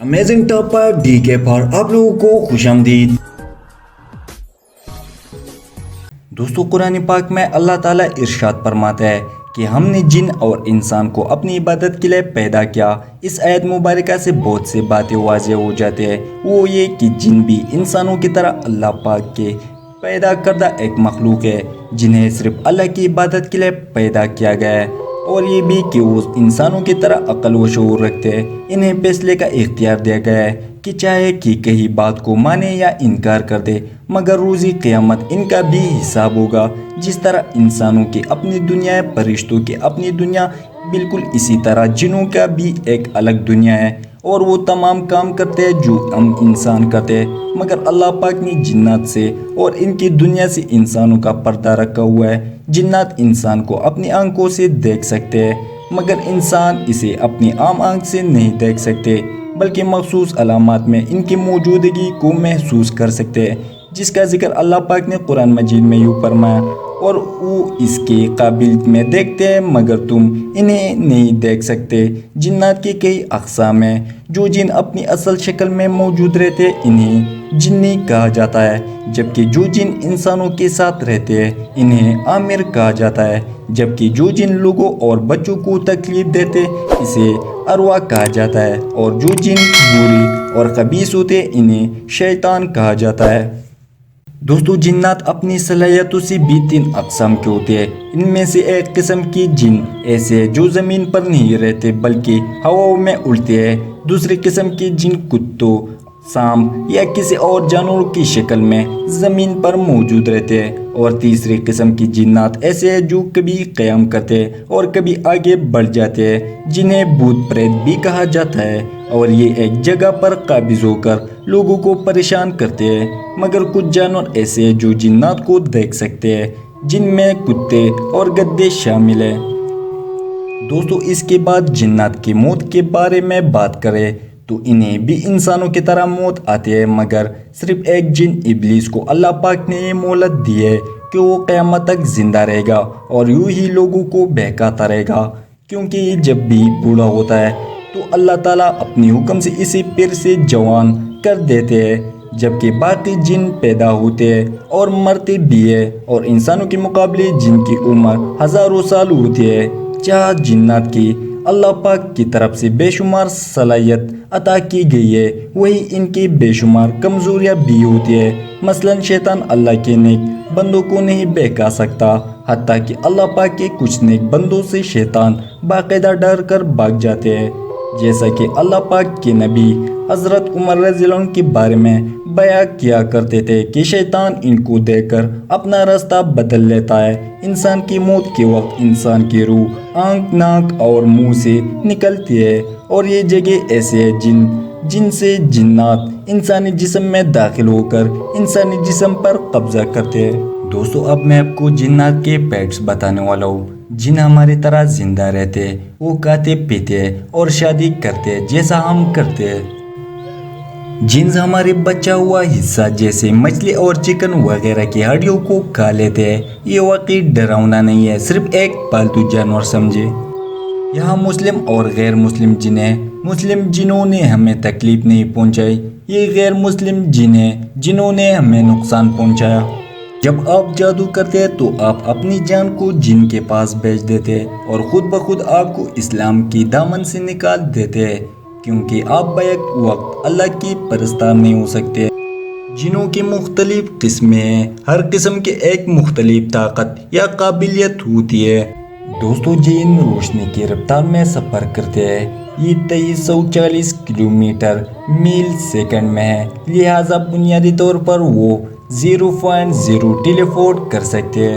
Amazing top पर DK पर आप लोगों को खुशामदीद। दोस्तों, कुरान पाक में अल्लाह ताला इरशाद फरमाता है कि हमने जिन और इंसान को अपनी इबादत के लिए पैदा किया। इस आयत मुबारक से बहुत सी बातें वाज़ेह हो जाती है। वो ये कि जिन भी इंसानों की तरह अल्लाह पाक के पैदा करदा एक मखलूक है जिन्हें सिर्फ अल्लाह की इबादत के लिए पैदा किया गया है, और ये भी कि वो इंसानों की तरह अक्ल व शऊर रखते हैं। इन्हें फैसले का इख्तियार दिया गया है कि चाहे कि कहीं बात को माने या इनकार कर दे, मगर रोज़ी क़यामत इनका भी हिसाब होगा। जिस तरह इंसानों की अपनी दुनिया है, फरिश्तों की अपनी दुनिया, बिल्कुल इसी तरह जिन्हों का भी एक अलग दुनिया है, और वो तमाम काम करते हैं जो हम इंसान करते हैं। मगर अल्लाह पाक ने जिन्नात से और इनकी दुनिया से इंसानों का पर्दा रखा हुआ है। जिन्नात इंसान को अपनी आंखों से देख सकते हैं, मगर इंसान इसे अपनी आम आंख से नहीं देख सकते, बल्कि मखसूस अलामात में इनकी मौजूदगी को महसूस कर सकते हैं, जिसका जिक्र अल्लाह पाक ने कुरान मजीद में यूँ फरमाया, और वो इसके काबिल में देखते हैं मगर तुम इन्हें नहीं देख सकते। जिन्नात की कई अक़साम हैं। जो जिन अपनी असल शक्ल में मौजूद रहते हैं इन्हें जिन्नी कहा जाता है, जबकि जो जिन इंसानों के साथ रहते हैं इन्हें आमिर कहा जाता है, जबकि जो जिन लोगों और बच्चों को तकलीफ देते इसे अरवा कहा जाता है, और जो जिन बुरी और खबीस होते इन्हें शैतान कहा जाता है। दोस्तों, जिन्नात अपनी सलाहियतों से भी 3 अक़साम के होते हैं। इनमें से एक किस्म की जिन ऐसे हैं जो ज़मीन पर नहीं रहते बल्कि हवाओं में उड़ते हैं। दूसरी किस्म की जिन कुत्तों, सांप या किसी और जानवरों की शक्ल में ज़मीन पर मौजूद रहते हैं। और तीसरी किस्म की जिन्नात ऐसे हैं जो कभी क़याम करते हैं और कभी आगे बढ़ जाते हैं, जिन्हें भूत प्रेत भी कहा जाता है, और ये एक जगह पर काबिज़ होकर लोगों को परेशान करते हैं। मगर कुछ जानवर ऐसे हैं जो जिन्नात को देख सकते हैं, जिनमें कुत्ते और गद्दे शामिल हैं। दोस्तों, इसके बाद जिन्नात की मौत के बारे में बात करें तो इन्हें भी इंसानों की तरह मौत आती है, मगर सिर्फ एक जिन इब्लीस को अल्लाह पाक ने ये मोहलत दी है कि वो क़यामत तक जिंदा रहेगा और यूं ही लोगों को बहकाता रहेगा, क्योंकि जब भी बूढ़ा होता है तो अल्लाह ताला अपने हुक्म से इसे फिर से जवान कर देते हैं, जबकि बाकी जिन पैदा होते हैं और मरते भी है, और इंसानों के मुकाबले जिनकी उम्र हज़ारों साल होती है। चाह जिन्नात की अल्लाह पाक की तरफ से बेशुमार सलाहियत अता की गई है, वही इनकी बेशुमार कमज़ोरियाँ भी होती है। मसलन शैतान अल्लाह के नेक बंदों को नहीं बहका सकता, हत्ता कि अल्लाह पाक के कुछ नेक बंदों से शैतान बाकायदा डर कर भाग जाते हैं, जैसा कि अल्लाह पाक के नबी हज़रत उमर रज़ियल्लाहु अन्हु के बारे में बयां किया करते थे कि शैतान इनको देखकर अपना रास्ता बदल लेता है। इंसान की मौत के वक्त इंसान की रूह आँख, नाक और मुंह से निकलती है, और ये जगह ऐसे है जिनसे जिन्नात इंसानी जिस्म में दाखिल होकर इंसानी जिस्म पर कब्जा करते हैं। दोस्तों, अब मैं आपको जिन्नात के पेट्स बताने वाला हूँ। जिन हमारी तरह जिंदा रहते हैं, वो खाते पीते हैं और शादी करते हैं जैसा हम करते हैं। जिन्स हमारे बचा हुआ हिस्सा जैसे मछली और चिकन वगैरह की हड्डियों को खा लेते हैं। ये वाकई डरावना नहीं है, सिर्फ एक पालतू जानवर समझे। यहाँ मुस्लिम और गैर मुस्लिम जिन्हें मुस्लिम जिन्होंने हमें तकलीफ नहीं पहुँचाई, ये गैर मुस्लिम जिन्होंने हमें नुकसान पहुँचाया। जब आप जादू करते हैं तो आप अपनी जान को जिन के पास भेज देते हैं, और ख़ुद ब खुद आपको इस्लाम की दामन से निकाल देते हैं, क्योंकि आप बैक वक्त अल्लाह की परस्तार नहीं हो सकते। जिनों की मुख्तलिफ किस्में हैं, हर किस्म के एक मुख्तलिफ ताकत या काबिलियत होती है। दोस्तों, जिन रोशनी की रफ्तार में सफ़र करते हैं, ये 2340 किलोमीटर मील सेकंड में है, लिहाजा बुनियादी तौर पर वो 0.0 टेलीपोर्ट कर सकते हैं।